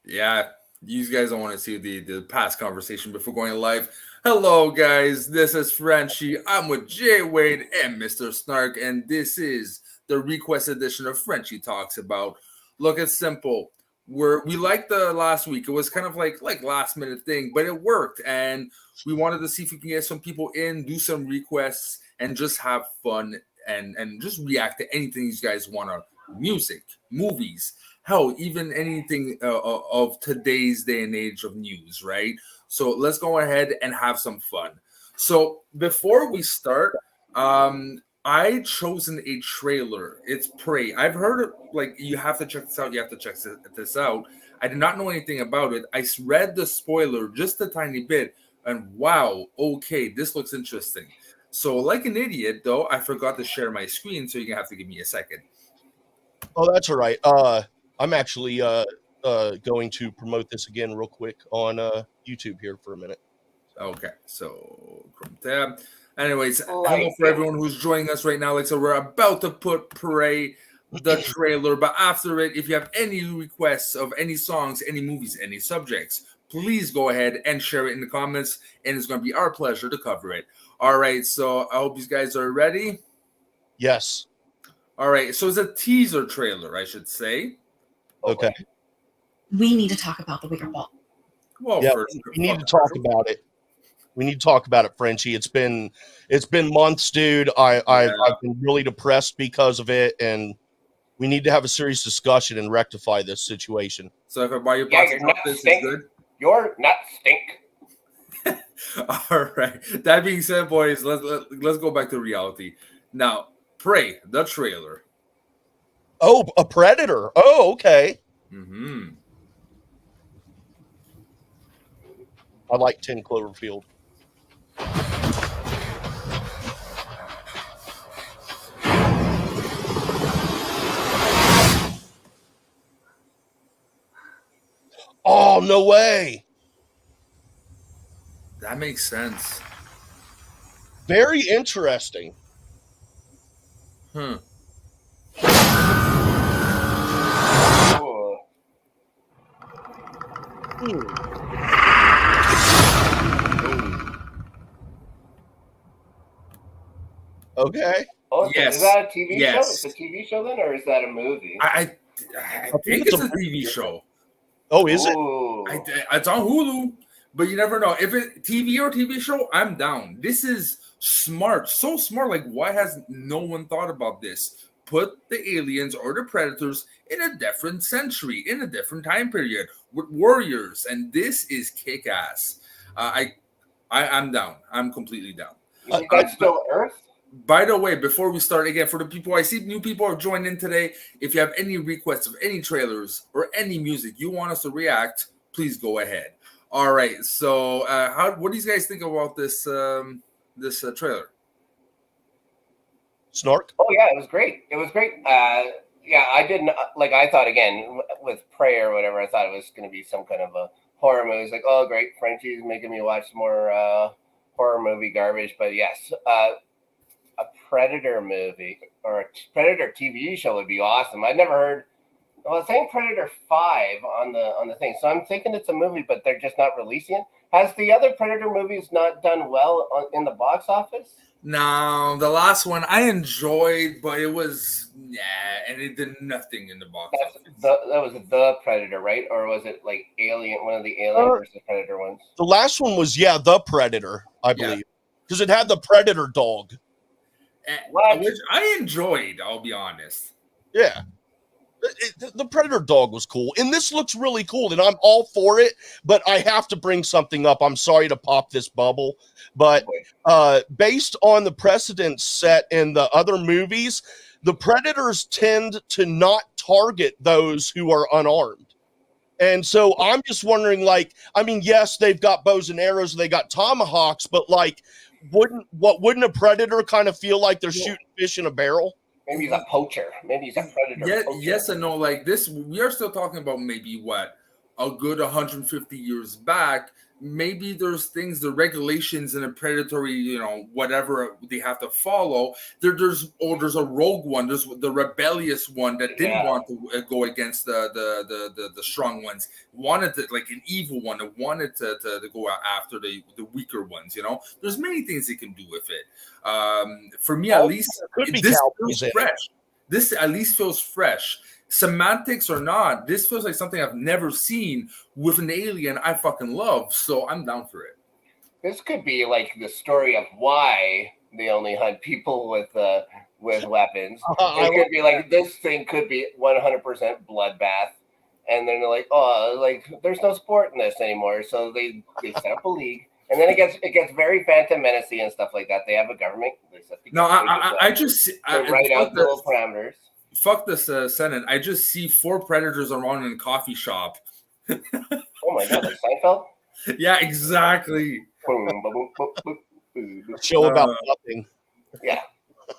Yeah, you guys don't want to see the past conversation before going live. Hello, guys. This is Frenchie. I'm with Jay Wade and Mr. Snark, and this is the request edition of Frenchie Talks About. Look, it's simple. We liked the last week. It was kind of like last minute thing, but it worked, and we wanted to see if we can get some people in, do some requests, and just have fun and just react to anything you guys want to music, movies, hell, even anything of today's day and age of news, right? So let's go ahead and have some fun. So before we start, I chosen a trailer. It's Prey. I've heard it, like you have to check this out. You have to check this out. I did not know anything about it. I read the spoiler just a tiny bit, and wow, okay, this looks interesting. So, like an idiot, though, I forgot to share my screen, so you're gonna have to give me a second. Oh, that's all right. I'm actually going to promote this again real quick on YouTube here for a minute. Okay, so Chrome tab. Anyways, hello for everyone who's joining us right now. Like so, we're about to put Prey the trailer, but after it, if you have any requests of any songs, any movies, any subjects, please go ahead and share it in the comments, and it's going to be our pleasure to cover it. All right, so I hope you guys are ready. Yes. All right, so it's a teaser trailer, I should say. Okay. We need to talk about the Wicker Ball. Well, yeah, first, we need to talk about it. We need to talk about it, Frenchie. It's been months, dude. I've been really depressed because of it, and we need to have a serious discussion and rectify this situation. So if I buy your box of this is good. Your nuts stink. All right. That being said, boys, let's go back to reality. Now, Prey, the trailer. Oh, a predator. Oh, okay. Mm-hmm. I like 10 Cloverfield. Oh, no way. That makes sense. Very interesting. Hmm. Okay. Oh, yes. Is that a TV show? It's a TV show then, or is that a movie? I think it's a TV show. Oh, is it? It's on Hulu, but you never know. If it's TV or TV show, I'm down. This is smart. So smart. Like, why has no one thought about this? Put the aliens or the predators in a different century, in a different time period, with warriors, and this is kick-ass. I'm down. I'm completely down. You think that's still Earth? By the way, before we start again, for the people, I see new people are joining in today. If you have any requests of any trailers or any music you want us to react, please go ahead. All right. So, what do you guys think about this trailer? Snark? Oh yeah, it was great. It was great. Yeah, I didn't like. I thought again with Prey or whatever. I thought it was going to be some kind of a horror movie. It's like, oh great, Frenchie's making me watch more horror movie garbage. But yes, a Predator movie or a Predator TV show would be awesome. I'd never heard. Well, it's saying Predator 5 on the thing, so I'm thinking it's a movie, but they're just not releasing it. Has the other Predator movies not done well in the box office? No, the last one I enjoyed, but it was and it did nothing in the box office. That was the Predator, right? Or was it like Alien, one of the Alien versus Predator ones? The last one was the Predator, I believe, because it had the Predator dog, which I enjoyed. I'll be honest. Yeah. The Predator dog was cool, and this looks really cool, and I'm all for it, but I have to bring something up. I'm sorry to pop this bubble, but based on the precedent set in the other movies, the Predators tend to not target those who are unarmed. And so I'm just wondering, yes, they've got bows and arrows, they got tomahawks, but wouldn't a Predator kind of feel like they're shooting fish in a barrel? Maybe he's a poacher. Maybe he's a predator. Yes and no. Like this, we are still talking about maybe what a good 150 years back, maybe there's things, the regulations in a predatory, whatever they have to follow. There's a rogue one. There's the rebellious one that didn't want to go against the strong ones. Wanted to, like an evil one that wanted to go after the weaker ones. There's many things they can do with it. For me, at least, this feels fresh. This at least feels fresh. Semantics or not, this feels like something I've never seen with an alien I fucking love, so I'm down for it. This could be like the story of why they only hunt people with weapons. It could be like this thing could be 100% bloodbath, and then they're like, oh, like there's no sport in this anymore, so they set up a league, and then it gets very Phantom Menace-y and stuff like that. They have a government. I just write out little parameters. Fuck this Senate. I just see 4 predators around in a coffee shop. Oh my god, like Seinfeld? Yeah, exactly. Show about nothing. Yeah.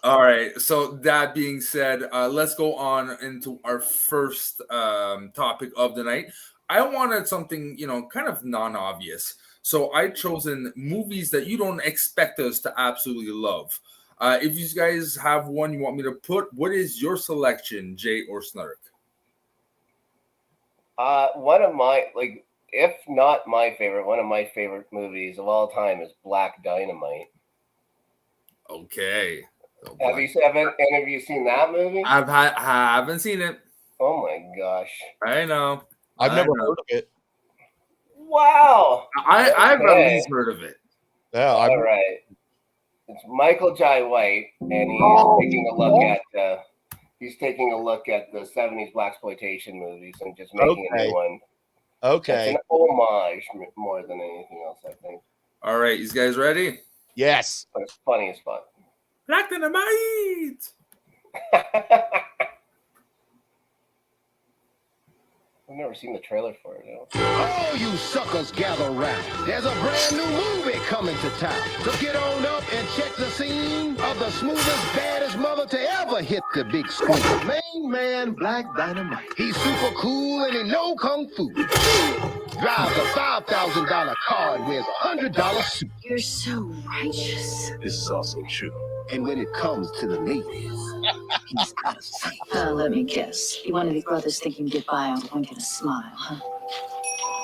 All right. So that being said, let's go on into our first topic of the night. I wanted something, kind of non-obvious. So I chosen movies that you don't expect us to absolutely love. If you guys have one you want me to put, what is your selection, Jay or Snark? One of my, if not my favorite, one of my favorite movies of all time is Black Dynamite. Okay. So have you seen that movie? I haven't seen it. Oh my gosh. I know. I've never heard of it. Wow. I've at least heard of it. Yeah. All right. It's Michael Jai White, and he's taking a look at the 70s blaxploitation movies and just making a new one. Okay. It's an homage more than anything else, I think. All right, you guys ready? Yes. But it's funny as fuck. Black Dynamite. I've never seen the trailer for it. All you suckers gather round. There's a brand new movie coming to town. So get on up and check the scene of the smoothest, baddest mother to ever hit the big screen. Main man, Black Dynamite. He's super cool and he know kung fu. Drives a $5,000 car and wears a $100 suit. You're so righteous. This is also true. And when it comes to the ladies, he's got a say. Let me guess. You one of these brothers think you can get by on one get a smile, huh?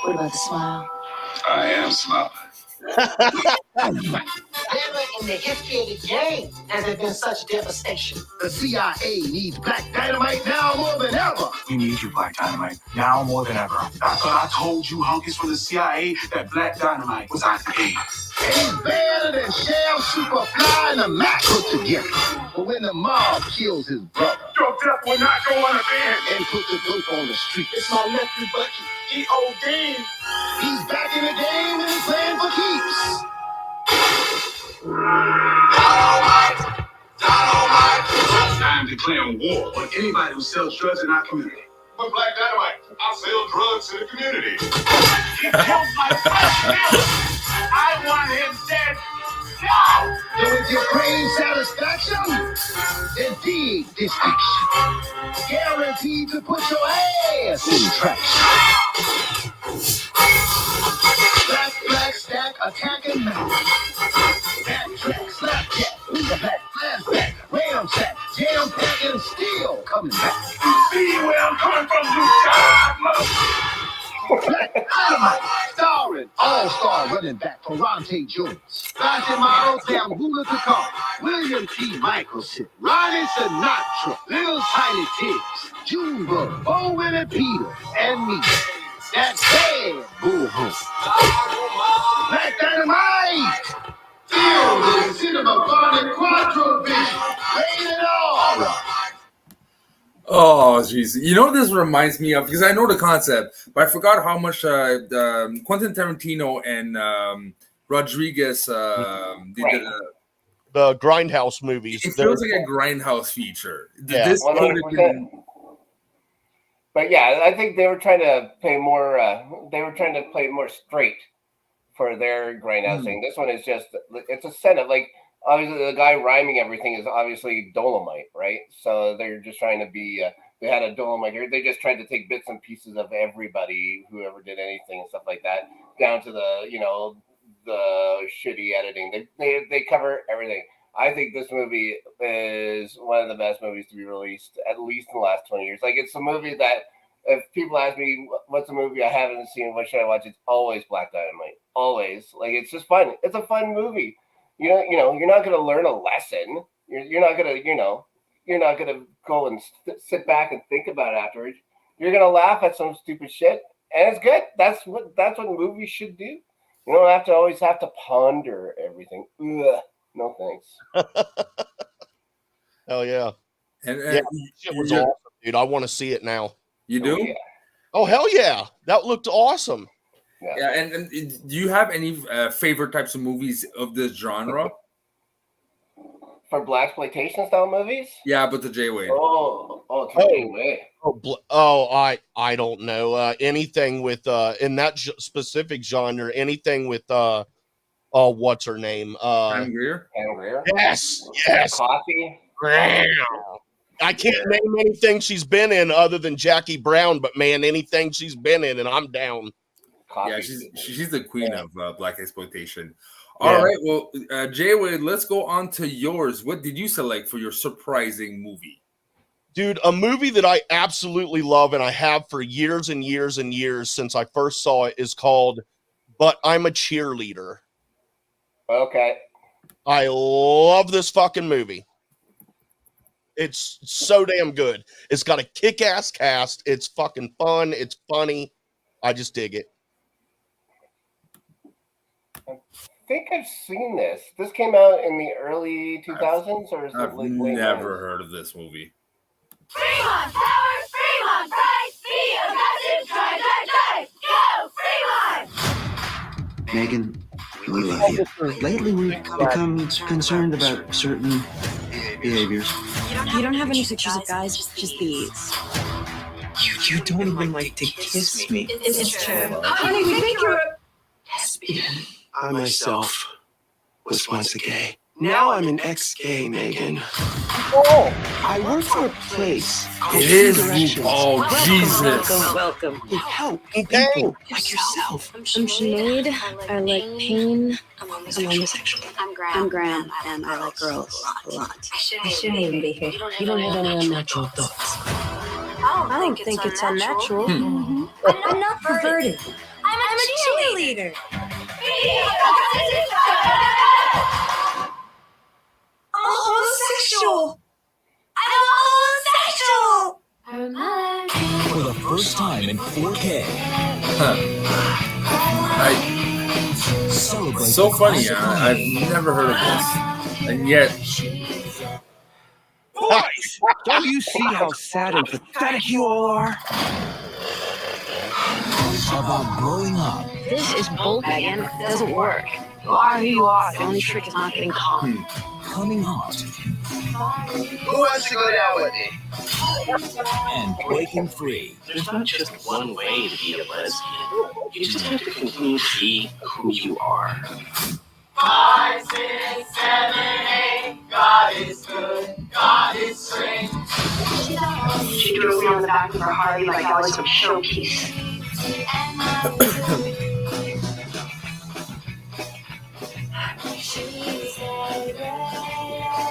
What about the smile? I am smiling. Never in the history of the game has there been such devastation. The CIA needs Black Dynamite now more than ever. We need you, Black Dynamite, now more than ever. I told you hunkies from the CIA that Black Dynamite was out to get. And he's better than Shell, Superfly, and the Mac put together. But when the mob kills his brother, Your death will not go unavenged. and puts a dope on the street, It's my nephew Bucky. EOD. he's back in the game and he's playing for keeps. I'm declaring war on anybody who sells drugs in our community. But Black Dynamite, I sell drugs to the community. He killed my friend. I want him dead. No! So if you crave satisfaction, then dig this action. Guaranteed to put your ass in traction. Black, stack, attacking now. Backtrack, slapjack, black, flashback, ramsack, jam pack, and still coming back. See where I'm coming from, you god mother. Black Dynamite, starring all-star running back Perante Jones, Dante Miles, Gambula Kakar, William T. Michelson, Ronnie Sinatra, Little Tiny Tibbs, Junebug, Bowen and Peter, and me. That bad bullhorn. Black Dynamite! Filled with cinema fun and quadro vision. Rated R. Oh, jeez. You know what this reminds me of? Because I know the concept, but I forgot how much Quentin Tarantino and Rodriguez did. The Grindhouse movies. It feels like a Grindhouse feature. Yeah. This could have been... But yeah, I think they were trying to play more. They were trying to play more straight for their Grindhouse thing. This one is just—it's a set of obviously the guy rhyming everything is obviously Dolomite, right? So they're just trying to be They had a Dolomite here. They just tried to take bits and pieces of everybody, whoever did anything and stuff like that, down to the the shitty editing. They cover everything. I think this movie is one of the best movies to be released, at least in the last 20 years. Like, it's a movie that, if people ask me what's a movie I haven't seen, what should I watch, it's always Black Dynamite. Always. Like, it's just fun. It's a fun movie. You're not going to learn a lesson. You're not going to, you're not going to go and sit back and think about it afterwards. You're going to laugh at some stupid shit, and it's good. That's what movies should do. You don't always have to ponder everything. Ugh, no thanks. Hell yeah. And Shit was awesome, dude. I want to see it now. You do? Yeah. Oh, hell yeah. That looked awesome. Yeah, and do you have any favorite types of movies of this genre? For blaxploitation style movies? Yeah, but the J-Wade. J-Wade. I don't know. Anything with in that specific genre, anything with what's her name? Pam Grier? Yes. Coffee. I can't name anything she's been in other than Jackie Brown, but man, anything she's been in, and I'm down. Coffee. Yeah, she's the queen of black exploitation. All right, well, J-Wade, let's go on to yours. What did you select for your surprising movie? Dude, a movie that I absolutely love and I have for years and years and years since I first saw it is called But I'm a Cheerleader. Okay. I love this fucking movie. It's so damn good. It's got a kick-ass cast. It's fucking fun. It's funny. I just dig it. I think I've seen this. This came out in the early 2000s, or is it I've late never 90s? heard of this movie. Fremont Tower, Fremont Price, be aggressive, drive, go, Fremont! Megan, we love you. Lately, we've become concerned about certain behaviors. You don't have any pictures of guys, just these. You don't even like to kiss me. It's true. Honey, we think you're a Lesbian. I myself was once a gay. Now I'm an ex-gay, Megan. I work for a place. It is. Oh, Jesus. Welcome. We help people like yourself. I'm Sinead. I like pain. I'm homosexual. I'm Graham, and I like girls a lot. I shouldn't even be here. You don't have any unnatural thoughts. I don't think it's unnatural. I'm not perverted. I'm a cheerleader. I'm homosexual. For the first time in 4K. So funny. I've never heard of this. And yet... Boys, don't you see how sad and pathetic you all are? About growing up. This is bull, Megan. It doesn't work. You are who you are. The only trick is not getting caught. Coming hot. Who wants to go down with me? And breaking free. There's not just one way to be a lesbian. You just have to continue to be who you are. 5, 6, 7, 8. God is good. God is strange. She drove me on the back of her Harley like I was some showpiece.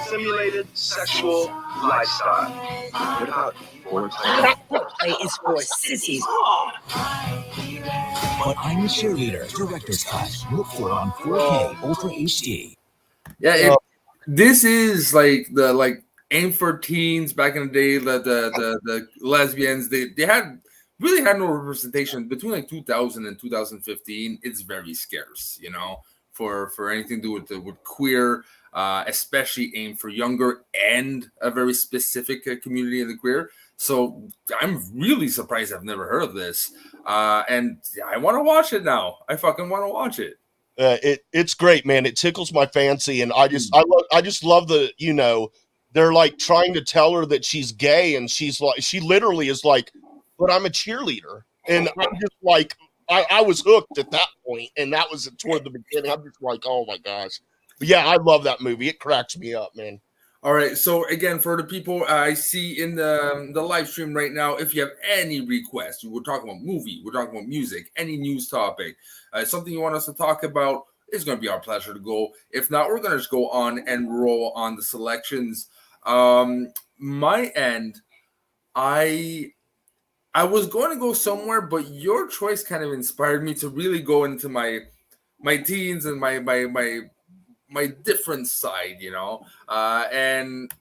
Simulated sexual lifestyle. What about Foreplay is for sissies. But I'm a Cheerleader. Director's Cut. Look for it on 4K Ultra HD. Yeah, this is like aim for teens back in the day. The lesbians they really had no representation between like 2000 and 2015. It's very scarce, for anything to do with queer, especially aimed for younger and a very specific community in the queer. So I'm really surprised I've never heard of this, and I want to watch it now. I fucking want to watch it. It's great, man. It tickles my fancy, and I just love the they're like trying to tell her that she's gay, and she literally is like, but I'm a cheerleader, and I'm just like, I was hooked at that point, and that was toward the beginning. I'm just like, oh my gosh, but yeah, I love that movie. It cracks me up, man. All right. So again, for the people I see in the live stream right now, if you have any requests, we're talking about movie, we're talking about music, any news topic, something you want us to talk about, it's going to be our pleasure to go. If not, we're going to just go on and roll on the selections. My end, I was going to go somewhere, but your choice kind of inspired me to really go into my teens and my different side, and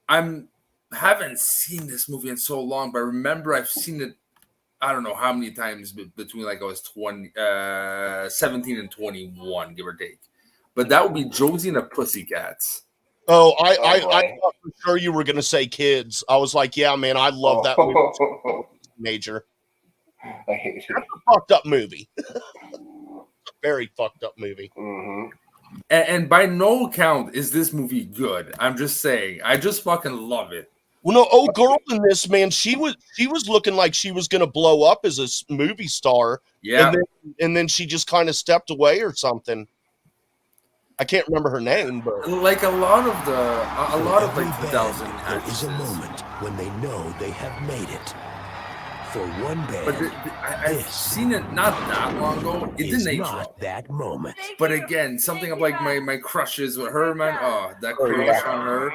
I'm haven't seen this movie in so long, but I remember I've seen it. I don't know how many times between like I was 17 and 21, give or take. But that would be Josie and the Pussycats. Oh, I thought for sure you were going to say Kids. I was like, yeah, man, I love that movie. Major. I hate it. That's a fucked up movie. Very fucked up movie. Mm-hmm. And by no account is this movie good. I'm just saying. I just fucking love it. Well, no, old girl in this, man, she was looking like she was going to blow up as a movie star. Yeah. And then she just kind of stepped away or something. I can't remember her name, but like a lot of like 2000 there is a moment when they know they have made it. For one band, but I've seen it not that long ago. It didn't age well. That moment. But again, something of like my crushes with her, man. Oh, that crush on her.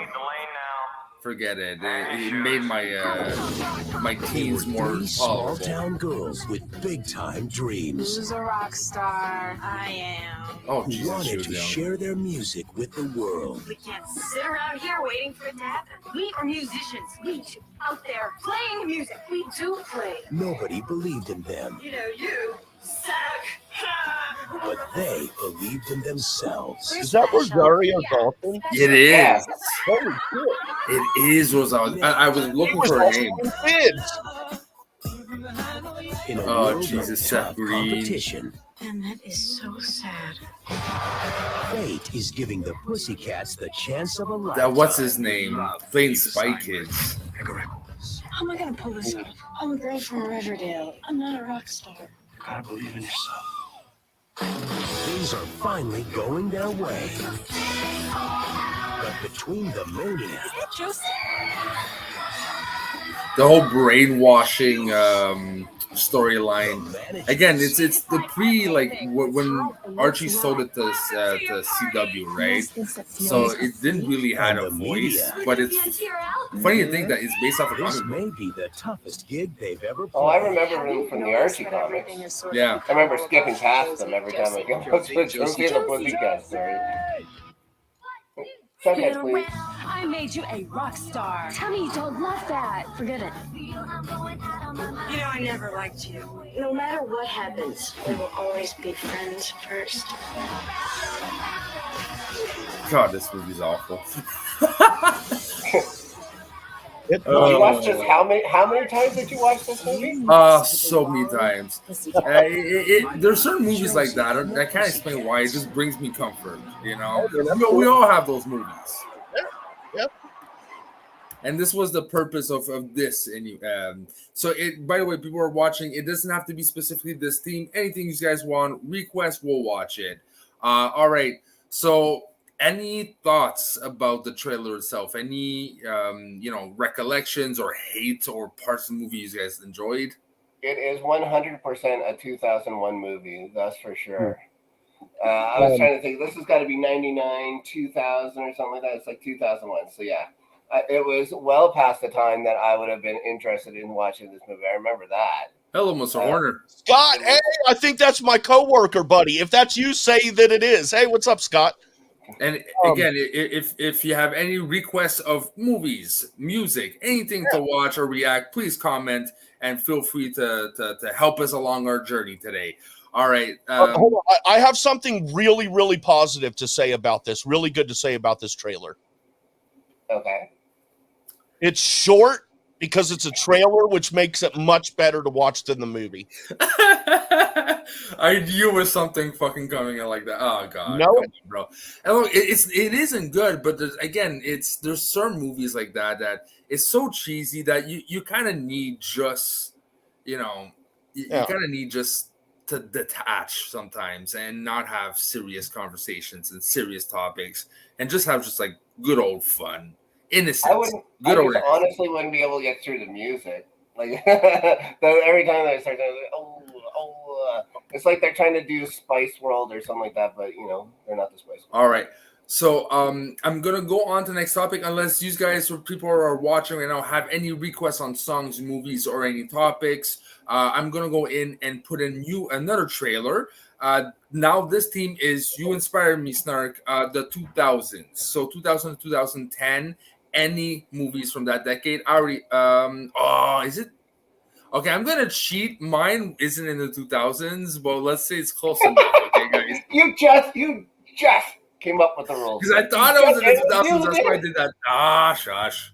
Forget it. It made my teens more small tolerable. Town girls with big time dreams. Who's a rock star? I am. Oh, who Jesus, wanted to share their music with the world. We can't sit around here waiting for it to happen. We are musicians. We two out there playing music. We do play. Nobody believed in them, You suck. but they believed in themselves. is that Rosario Dawson? It is. Holy shit. It is Rosario. I was looking for her name. Kids. In a Oh, world Jesus, of Seth tough Green. competition, And that is so sad. fate is giving the Pussycats the chance of a lifetime. That what's his name? Playing Spy Kids. How am I gonna pull this off? I'm a girl from Riverdale. I'm not a rock star. Gotta believe in yourself. Things are finally going their way. But between the maniac, The whole brainwashing storyline. Again, it's the pre like when Archie sold it to CW, right? So it didn't really have a voice, but it's funny to think that it's based off of this comic may book. be the toughest gig they've ever played. Oh, I remember him from the Archie comics. Yeah. I remember skipping past them every time I go to the Josie the Pussycats story. Subhead, please. I made you a rock star. Tell me you don't love that. Forget it. I never liked you. No matter what happens, we will always be friends first. God, this movie's awful. You watched this how many times did you watch this movie? So many times. There's certain movies like that. I can't explain why. It just brings me comfort. We all have those movies. Yep. And this was the purpose of this. So by the way, people are watching. It doesn't have to be specifically this theme. Anything you guys want, request, we'll watch it. All right. So any thoughts about the trailer itself? Any recollections or hate or parts of the movie you guys enjoyed? It is 100% a 2001 movie. That's for sure. I was trying to think. This has got to be 99, 2000 or something like that. It's like 2001. So yeah, it was well past the time that I would have been interested in watching this movie. I remember that. Hello, Mr. Horner. Scott, hey, I think that's my coworker, buddy. If that's you, say that it is. Hey, what's up, Scott? And again, if you have any requests of movies, music, anything to watch or react, please comment and feel free to help us along our journey today. All right. Hold on. I have something really, really positive to say about this. Really good to say about this trailer. Okay. It's short because it's a trailer, which makes it much better to watch than the movie. I knew there was something fucking coming in like that. Oh god, no, on, bro. And look, it isn't good, but there's certain movies like that it's so cheesy that you kind of need just you kind of need just to detach sometimes and not have serious conversations and serious topics and just have just like good old fun. Innocence. I wouldn't. Good I or just innocent. honestly wouldn't be able to get through the music. Like every time I start, it's like they're trying to do Spice World or something like that, but they're not the Spice World. All right. So I'm gonna go on to the next topic unless you guys or people who are watching right now have any requests on songs, movies, or any topics. I'm gonna go in and put in another trailer. Now this team is You Inspired Me, Snark, the 2000s. So 2000 to 2010, any movies from that decade. I already is it? Okay, I'm gonna cheat. Mine isn't in the 2000s, but let's say it's close enough. Okay, guys. You just came up with the rules. Because I thought it was in the 2000s. That's why I did that. Shush.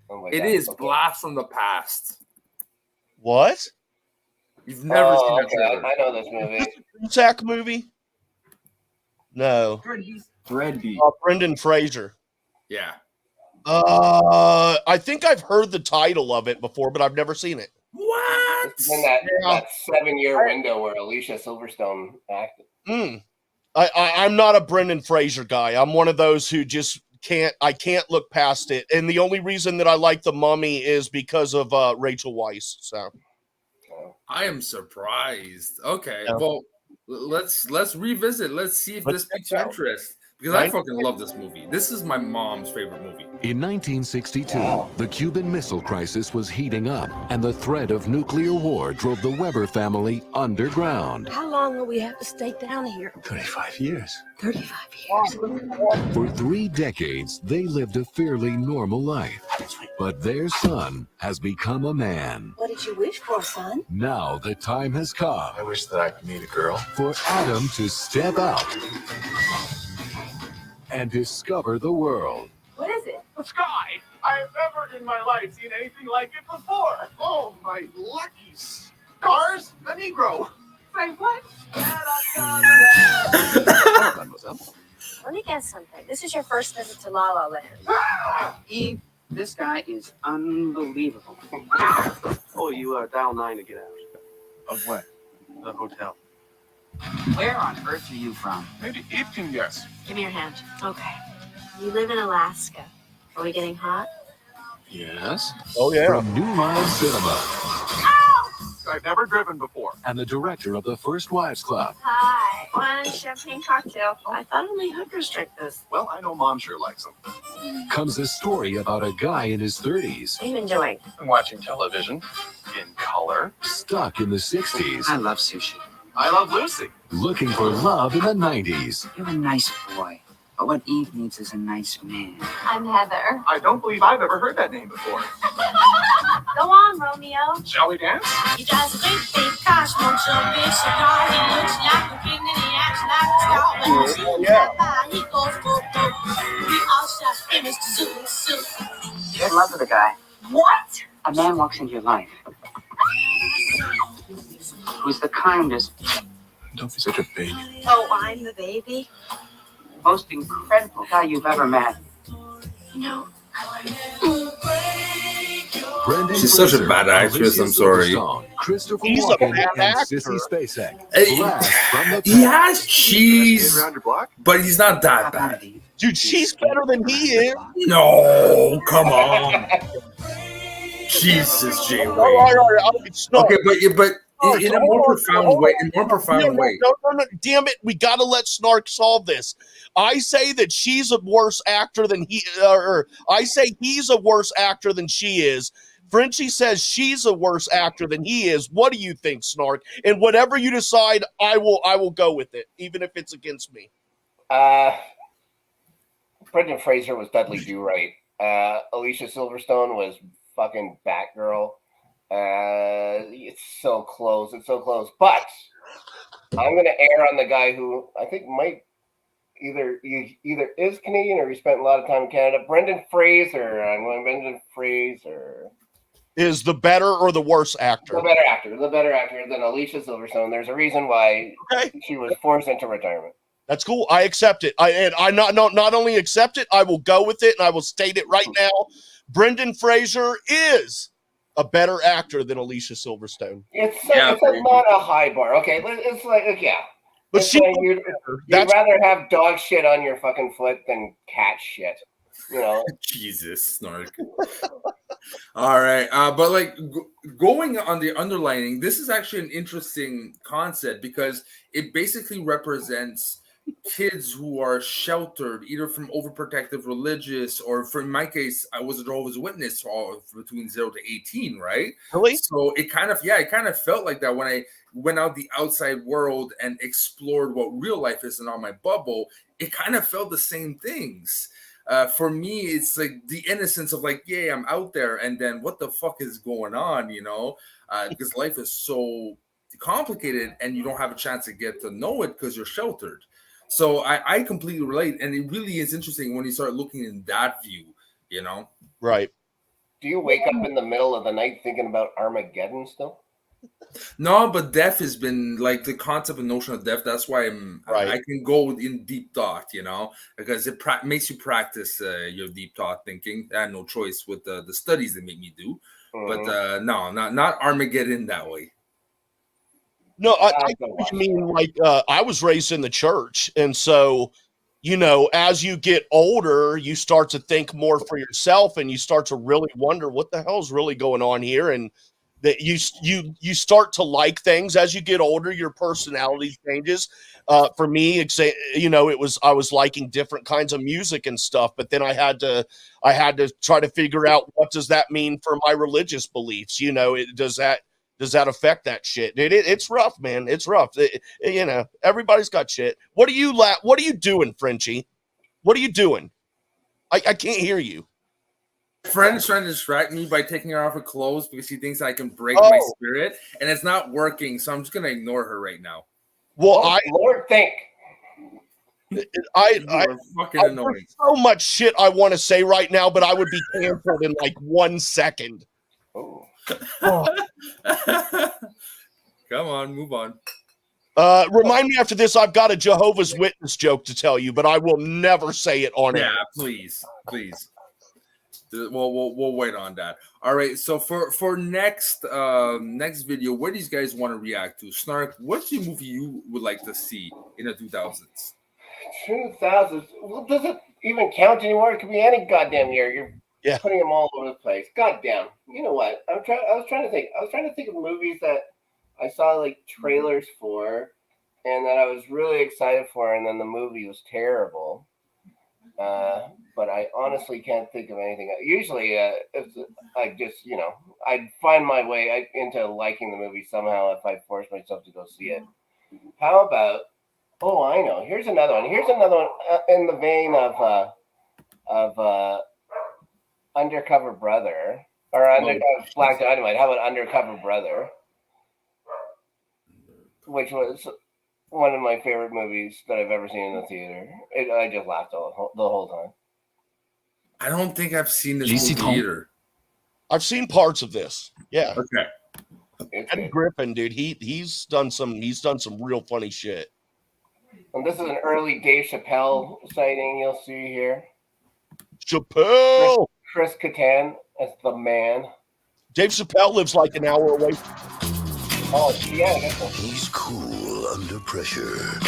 Oh It is Blast from the Past. What? You've never seen that okay. trailer. I know this movie. Cusack movie? No. Freddy. Brendan Fraser. Yeah. I think I've heard the title of it before, but I've never seen it. What? It's in that 7-year window where Alicia Silverstone acted. I'm not a Brendan Fraser guy. I'm one of those who just I can't look past it. And the only reason that I like The Mummy is because of Rachel Weisz. So I am surprised. Okay, Yeah. well, let's revisit. Let's see if this piques your interest. Because I fucking love this movie. This is my mom's favorite movie. In 1962, the Cuban Missile Crisis was heating up, and the threat of nuclear war drove the Weber family underground. How long will we have to stay down here? 35 years. 35 years. For 3 decades, they lived a fairly normal life. But their son has become a man. What did you wish for, son? Now the time has come. I wish that I could meet a girl. For Adam to step out and discover the world. What is it? The sky! I have never in my life seen anything like it before. Oh, my lucky stars! A Negro. Say what? Mademoiselle. Let me guess something. This is your first visit to La La Land. Eve, this guy is unbelievable. Oh, you dial 9 to get out. Of what? The hotel. Where on earth are you from? Maybe Eve can guess. Give me your hand. Okay. You live in Alaska. Are we getting hot? Yes. Oh, yeah. From New Line Cinema I've never driven before. and the director of the First Wives Club. Hi. One champagne cocktail. I thought only hookers drink this. Well, I know Mom sure likes them. Comes a story about a guy in his 30s, What are you enjoying? I'm watching television in color. stuck in the 60s, I love sushi. I love Lucy. looking for love in the 90s. You're a nice boy, but what Eve needs is a nice man. I'm Heather. I don't believe I've ever heard that name before. Go on, Romeo. Shall we dance? He drives a great big car, smokes a big cigar. He looks like a king and he acts like a star. When you see him drive by, he goes boop boop. We all shout, hey, Mr. Zoo, Zoo. You're in love with a guy. What? A man walks into your life who's the kindest, Don't be such a baby. Oh, I'm the baby? most incredible guy you've ever met. No. Brendan She's such a Fraser, bad actress, Alicia I'm sorry. Silverstone, Christopher He's a Walken, bad and actor. Sissy Spacek. Hey, Blast from the he past. has cheese, Around your block? but he's not that bad. Dude, she's better than he is. No, come on. Jesus, Jay Wade. All right. It's not. Okay, but in a more profound way. In a more profound way. No. Damn it. We got to let Snark solve this. I say that she's a worse actor than he, or I say he's a worse actor than she is. Frenchie says she's a worse actor than he is. What do you think, Snark? And whatever you decide, I will go with it, even if it's against me. Brendan Fraser was Dudley Do-Right. Alicia Silverstone was fucking Batgirl. It's so close. It's so close. But I'm going to err on the guy who I think might either is Canadian or he spent a lot of time in Canada. Brendan Fraser. I'm going Brendan Fraser. Is the better or the worse actor? The better actor than Alicia Silverstone. There's a reason why she was forced into retirement. That's cool. I accept it. I not only accept it, I will go with it, and I will state it right now. Brendan Fraser is a better actor than Alicia Silverstone. It's not a high bar. Okay, it's like But you'd rather have dog shit on your fucking foot than cat shit. Jesus, Snark. All right, but like going on the underlining, this is actually an interesting concept because it basically represents kids who are sheltered either from overprotective religious, or for in my case, I was a Jehovah's Witness between 0 to 18, right? Really? So it kind of felt like that when I went out the outside world and explored what real life is and on my bubble. It kind of felt the same things. For me, it's like the innocence of like, yeah, I'm out there, and then what the fuck is going on, because life is so complicated and you don't have a chance to get to know it because you're sheltered. So I completely relate, and it really is interesting when you start looking in that view, Right. Do you wake up in the middle of the night thinking about Armageddon still? No, but death has been like the concept and notion of death. That's why I can go in deep thought, because it makes you practice your deep thought thinking. I had no choice with the studies they make me do, but no, not Armageddon that way. No, I mean, like, I was raised in the church. And so, as you get older, you start to think more for yourself and you start to really wonder what the hell's really going on here. And that you start to like things as you get older, your personality changes. For me, I was liking different kinds of music and stuff, but then I had to try to figure out what does that mean for my religious beliefs. Does that affect that shit? It's rough, man. It's rough. Everybody's got shit. What are you doing, Frenchie? What are you doing? I can't hear you. Friend's trying to distract me by taking her off her clothes because she thinks I can break my spirit, and it's not working. So I'm just gonna ignore her right now. Well, Lord, think. I fucking annoying. There's so much shit I want to say right now, but I would be canceled in like 1 second. Oh. Come on, move on. Remind me after this. I've got a Jehovah's Witness joke to tell you, but I will never say it on air. Yeah, please. We'll wait on that. All right. So for next video, what do you guys want to react to? Snark, what's the movie you would like to see in the 2000s? 2000s. Well, does it even count anymore? It could be any goddamn year. You're putting them all over the place. Goddamn. You know what? I was trying to think. I was trying to think of movies that I saw like trailers for, and that I was really excited for, and then the movie was terrible. But I honestly can't think of anything. Usually, I just, I'd find my way into liking the movie somehow if I force myself to go see it. How about? Oh, I know. Here's another one. In the vein of Undercover Brother or Black Dynamite. How about Undercover Brother, which was one of my favorite movies that I've ever seen in the theater. I just laughed the whole time. I don't think I've seen this movie either. I've seen parts of this. Yeah. Okay. And Griffin, dude, he's done some real funny shit. And this is an early Dave Chappelle sighting you'll see here. Chappelle! Chris Kattan as the man. Dave Chappelle lives like an hour away. Oh, yeah. He's cool under pressure.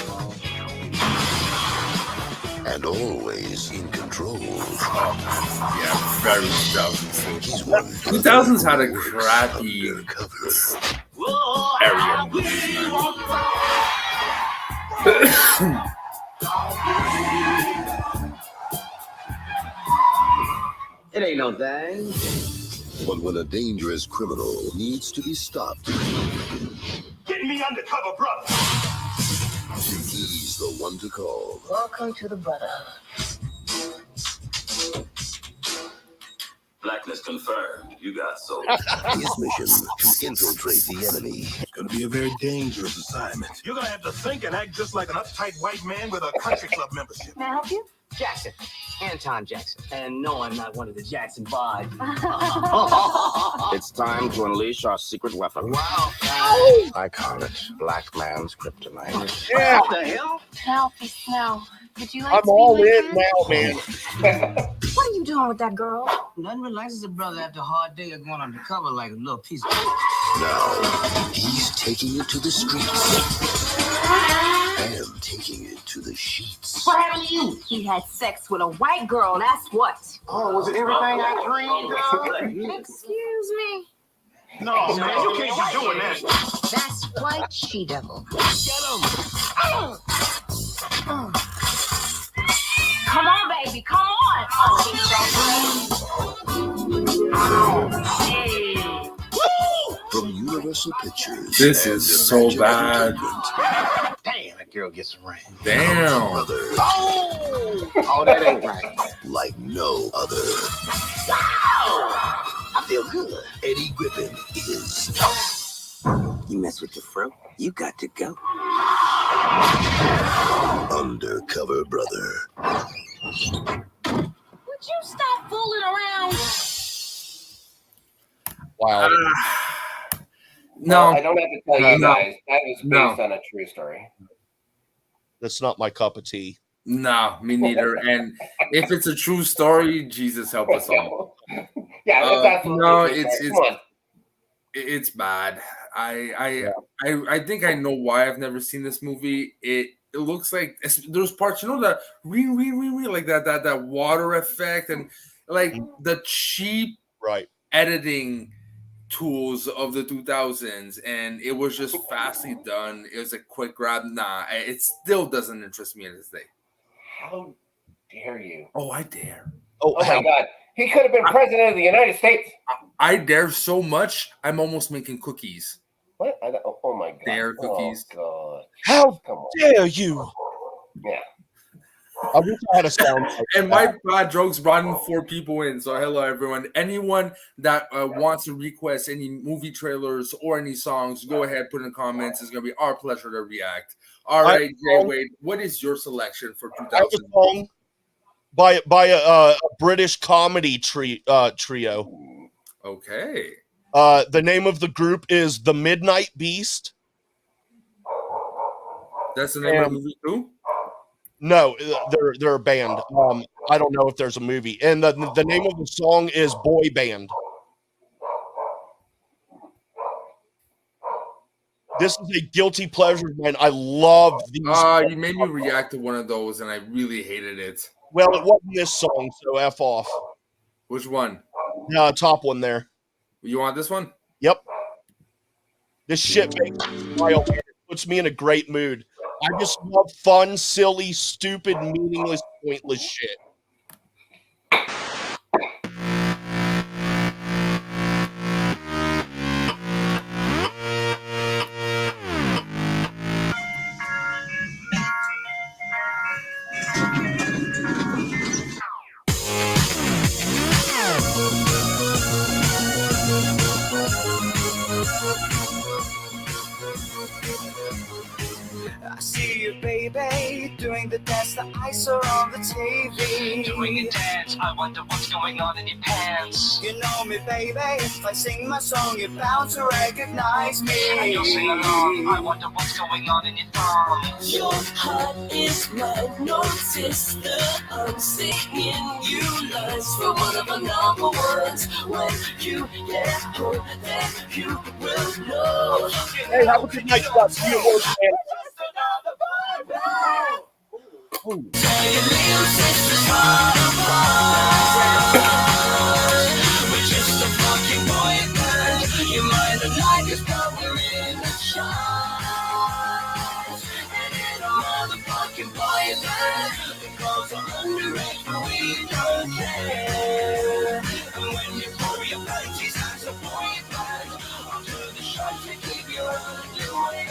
And always in control. Yeah, very 2000s. 2000s had a crappy It ain't no thing. But when a dangerous criminal needs to be stopped, Get me Undercover Brother. he's the one to call. Welcome to the Brotherhood. Blackness confirmed. You got sold. His mission to infiltrate the enemy. It's going to be a very dangerous assignment. You're gonna have to think and act just like an uptight white man with a country club membership. May I help you? Jackson. Anton Jackson. And no, I'm not one of the Jackson 5. It's time to unleash our secret weapon. Wow. I call it Black Man's Kryptonite. Yeah. What the hell? Help now. Would you like I'm to be all my in friend? now, man. What are you doing with that girl? Nothing relaxes a brother after a hard day of going undercover like a little piece of... Now, he's taking it to the streets. and taking it to the sheets. What happened to you? He had sex with a white girl, that's what. Oh, was it everything I dreamed of? Excuse me? No, man, you can't be doing that. That's white she-devil. Get him! Come on, baby, come on. From Universal Pictures. This is so bad. Damn, that girl gets some rain. Damn. Brother. Oh, that ain't right. Like no other. Wow! I feel good. Eddie Griffin is You mess with the fro, you got to go. Undercover Brother. Would you stop fooling around? Wow. No, I don't have to tell you No. guys that was based on a true story. That's not my cup of tea. No, me neither. And if it's a true story, Jesus help us all. Yeah, that's absolutely no, true story. it's Come on. it's bad. I think I know why I've never seen this movie. It looks like there's parts, that like that water effect and like the cheap editing tools of the 2000s, and it was just fastly done. It was a quick grab. Nah, it still doesn't interest me to this day. How dare you? Oh, I dare. Oh my God. He could have been president of the United States. I dare so much, I'm almost making cookies. What? Oh my God. Dare cookies. Oh, God. How Come on. dare you? Yeah. I wish I had a sound. And my bad jokes brought in 4 people in. So hello everyone. Anyone that wants to request any movie trailers or any songs, go ahead, put in the comments. It's gonna be our pleasure to react. All right, Jay Wade, what is your selection for I have a 2000? song by a British comedy trio. Okay. The name of the group is The Midnight Beast. That's the name of the movie too? No, they're a band. I don't know if there's a movie. And the name of the song is Boy Band. This is a guilty pleasure, man. I love these. You made me react to one of those, and I really hated it. Well, it wasn't this song, so F off. Which one? Top one there. You want this one? Yep. This shit makes me smile. It puts me in a great mood. I just love fun, silly, stupid, meaningless, pointless shit. I see you, baby, doing the dance that I saw on the TV. Doing a dance, I wonder what's going on in your pants. You know me, baby, if I sing my song, you're bound to recognize me. And you'll sing along, I wonder what's going on in your thong. Your heart is my notice that I'm singing you lines for one of the number ones. When you get home, then you will know. Hey, have a good night, guys. See you at work, man. Tell your little sister's heart apart. We're just a fucking boy band. You might not like us, but we're in the charts. And in a motherfucking boy band, the girls are underage, but we don't care. And when you pull your panties as a boy band, onto the shots to keep you underway.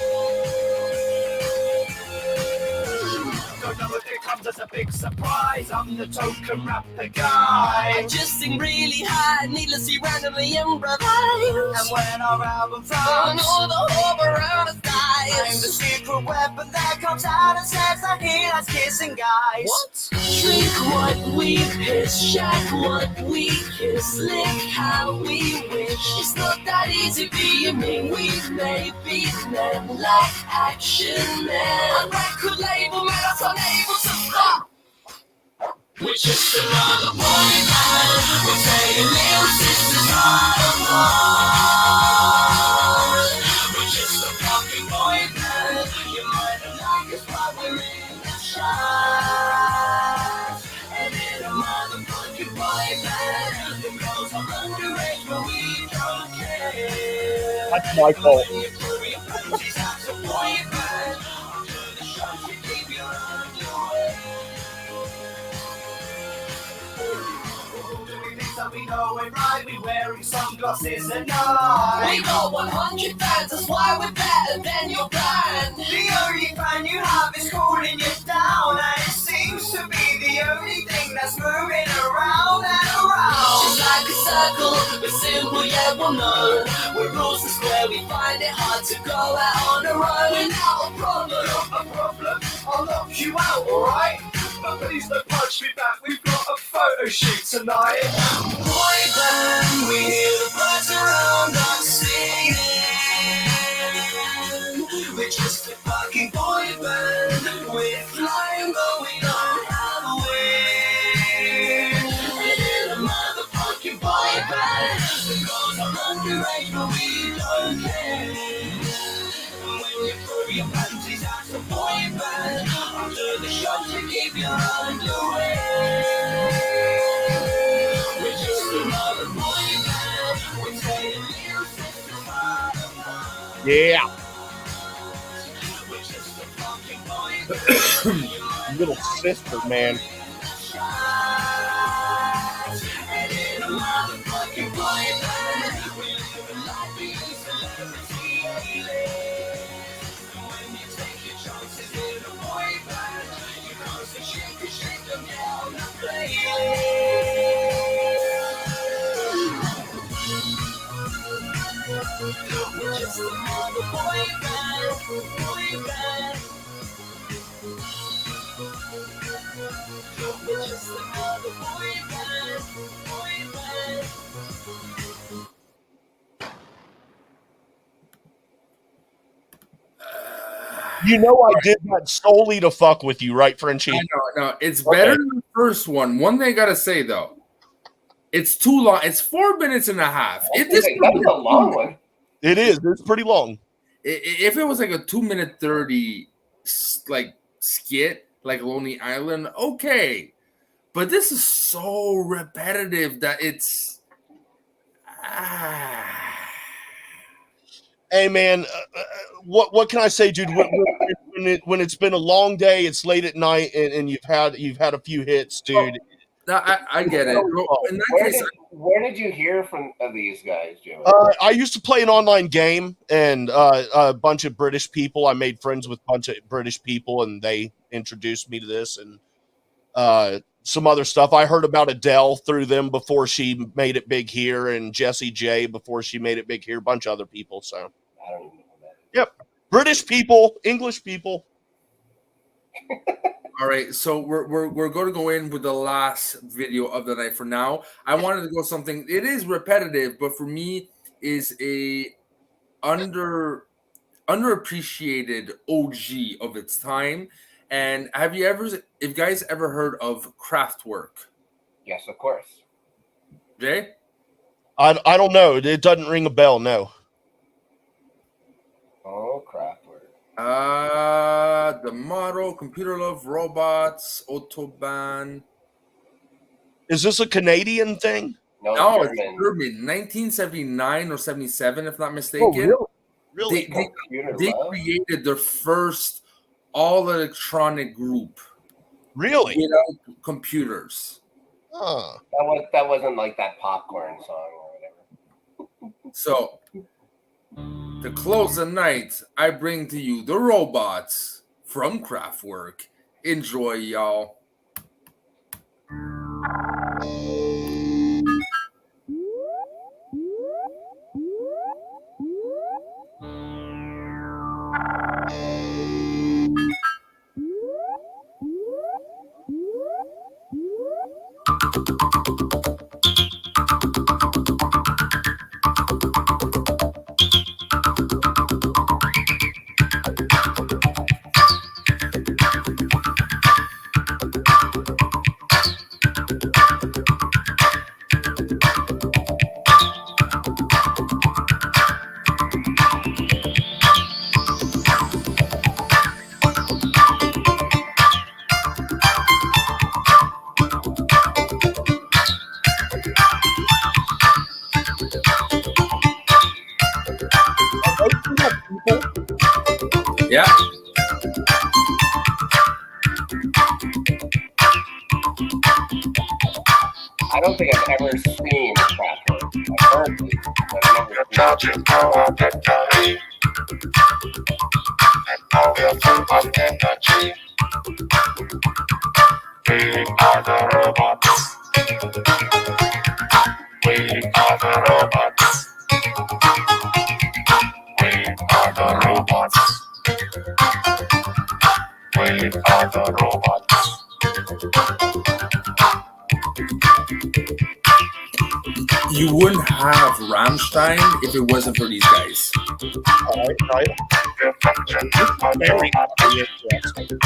Don't know if it comes as a big surprise. I'm the token rapper guy. I just sing really high, needlessly randomly improvise. And when our album drops, I know the hope around us dies. I'm the secret weapon that comes out and says that he likes kissing guys. What? Drink what we piss, shack what we kiss, lick how we wish. It's not that easy being me. We've made beat men like action men. A record label made us unable to stop. We're just another boy band. We're saying little sisters heart apart. We're just a fucking boy band. You might not like us, but my fault. We know it right, we wearing sunglasses at night. We got 100 fans, that's why we're better than your band. The only fan you have is cooling you down, and it seems to be the only thing that's moving around and around. Just like a circle, we're simple yet we'll know. We're rules and square, we find it hard to go out on our own. Without a problem, I'll knock you out, alright? But please don't punch me back, we've got a photo shoot tonight. Boy band, we hear the birds around us singing. We're just a fucking boy band. We're flying but we don't have a wing. We're a motherfucking boy band. The girls are underage but we don't care. When you throw your panties at the boy band, under the shot you keep your underwear. We're just another boy band. We're saying little sisters apart. Yeah. We're just a fucking boy band. Little sister, man. And in a motherfucking boy band, we live a life being celebrity A-list. When you take your chances in a boy band, you know so shake them down the playlist. We're just another boy band, boy band. We're just another boy band, boy band. You know I did that solely to fuck with you, right, Frenchie? I know, no, it's better than the first one. One thing I gotta say though, it's too long. It's 4 minutes and a half. That's a long one. It is. It's pretty long. If it was like a 2-minute 30 like skit, like Lonely Island, okay. But this is so repetitive that it's. Hey man, what can I say, dude? When it's been a long day, it's late at night, and you've had a few hits, dude. No, I get it. In that case, Where did you hear from these guys, Joey? I used to play an online game, and a bunch of British people. I made friends with a bunch of British people, and they introduced me to this and some other stuff. I heard about Adele through them before she made it big here, and Jessie J before she made it big here. A bunch of other people. So, I don't even know that. Yep, British people, English people. All right, so we're going to go in with the last video of the night for now. I wanted to go something. It is repetitive, but for me is a underappreciated OG of its time. And have you guys ever heard of Craftwork? Yes, of course. Jay? I don't know. It doesn't ring a bell. No. Oh, Craftwork. The model, Computer Love, Robots, Autobahn. Is this a Canadian thing? No, it's German. 1979 or 77, if not mistaken. Oh, really? They created their first all-electronic group. Really? Without computers. Huh. That wasn't like that popcorn song or whatever. So, to close the night, I bring to you the Robots from Craftwork. Enjoy, y'all. Yeah. I don't think I've ever seen Craftwork. I've heard it, but I've never seen it. We are the robots. We are the robots. We are the robots. We are the robots. You wouldn't have Rammstein if it wasn't for these guys. Right. Very interesting.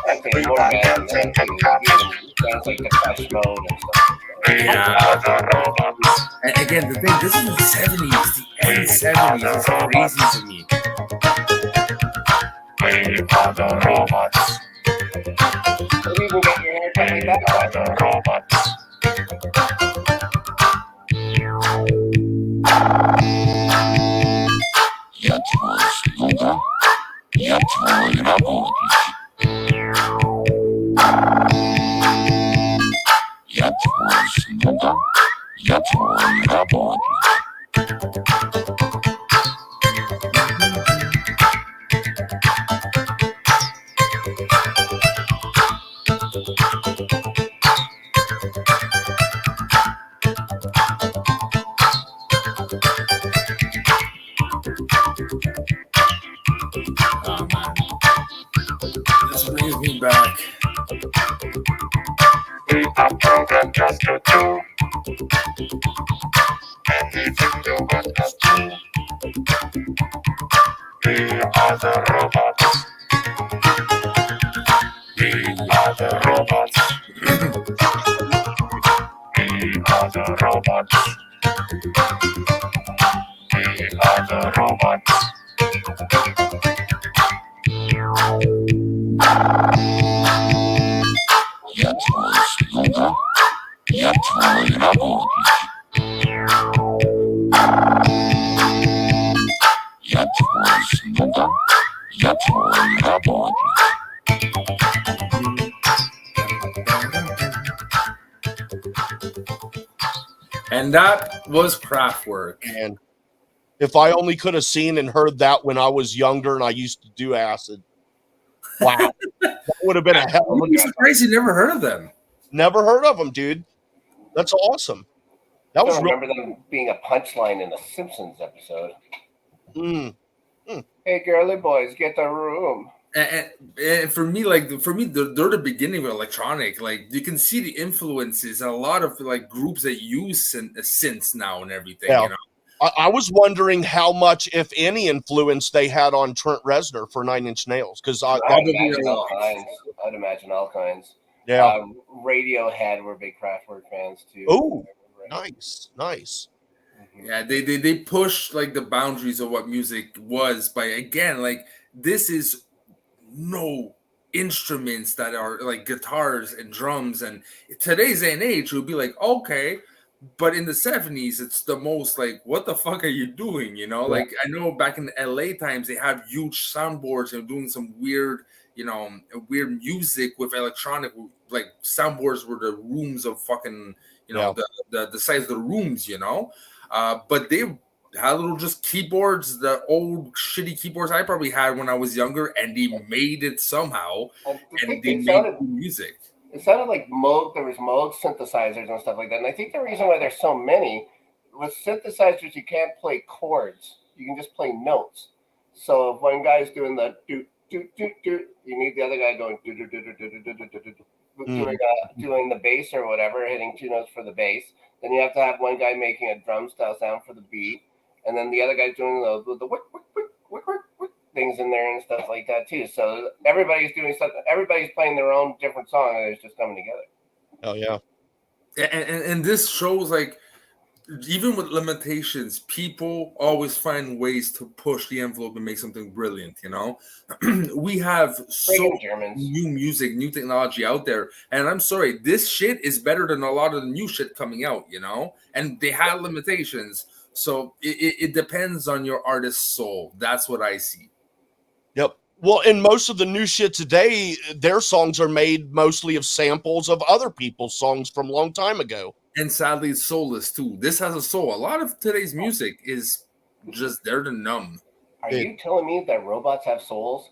Actually, more bad than that. Sounds like the Flash mode and stuff. Yeah. And again, the thing, this is the 70s, the end 70s. It's crazy to me. We are the robots. Maybe you can get your hair cut like that. We are the robots. Я твой слуга, я твой работник. Я твой слуга, я твой работник. Oh man, this brings me back. We are programmed just to do anything you want us to. We are the robots. We are the robots. We are the robots. We are the robots. Я твой слуга, я твой работник. Я твой слуга, я твой работник. And that was Craftwork. And if I only could have seen and heard that when I was younger and I used to do acid. Wow. That would have been a hell of a I'm surprised you never heard of them. Never heard of them, dude. That's awesome. That I was don't remember them being a punchline in a Simpsons episode. Hey, girly boys, get the room. And for me, they're the beginning of electronic. Like, you can see the influences in a lot of like groups that use synths now and everything. Yeah. You know, I was wondering how much, if any, influence they had on Trent Reznor for Nine Inch Nails, because I'd imagine all kinds. Yeah. Radiohead were big Craftwork fans too. Oh, nice. Yeah, they pushed like the boundaries of what music was by, again, like, this is no instruments that are like guitars and drums, and today's day and age it would be like, okay, but in the 70s it's the most like, what the fuck are you doing, you know? Yeah. Like, I know back in the LA times they had huge soundboards and doing some weird, you know, weird music with electronic, like soundboards were the rooms of fucking, you know, the size of the rooms, you know. But they had little just keyboards, the old shitty keyboards I probably had when I was younger, and they made it somehow, and they made music. It sounded like Moog. There was Moog synthesizers and stuff like that. And I think the reason why there's so many, with synthesizers, you can't play chords. You can just play notes. So if one guy's doing the do do do do, you need the other guy going do do do do do do do do do, doing the bass or whatever, hitting two notes for the bass. Then you have to have one guy making a drum style sound for the beat, and then the other guy's doing the wick wick wick wick wick wick things in there and stuff like that too. So everybody's doing something. Everybody's playing their own different song, and it's just coming together. Oh yeah. And this shows, like, even with limitations, people always find ways to push the envelope and make something brilliant, you know? We have so new music, new technology out there. And I'm sorry, this shit is better than a lot of the new shit coming out, you know? And they had limitations. So it depends on your artist's soul. That's what I see. Yep. Well, and most of the new shit today, their songs are made mostly of samples of other people's songs from a long time ago. And sadly, it's soulless too. This has a soul. A lot of today's music is just there to numb. Are you telling me that robots have souls?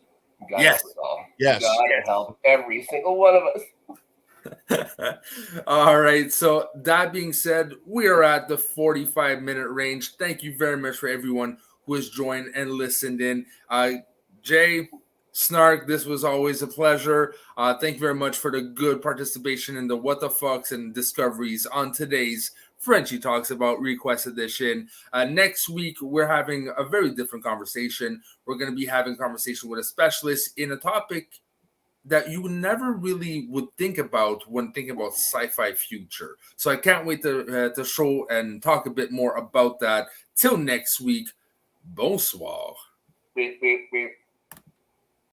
God Yes. help us all. Yes. God help every single one of us. All right. So that being said, we are at the 45-minute range. Thank you very much for everyone who has joined and listened in. Jay, Snark, this was always a pleasure. Thank you very much for the good participation in the What the Fucks and discoveries on today's Frenchie Talks About Request Edition. Next week, we're having a very different conversation. We're going to be having a conversation with a specialist in a topic that you never really would think about when thinking about sci-fi future. So I can't wait to show and talk a bit more about that. Till next week, bonsoir. Beep, beep, beep.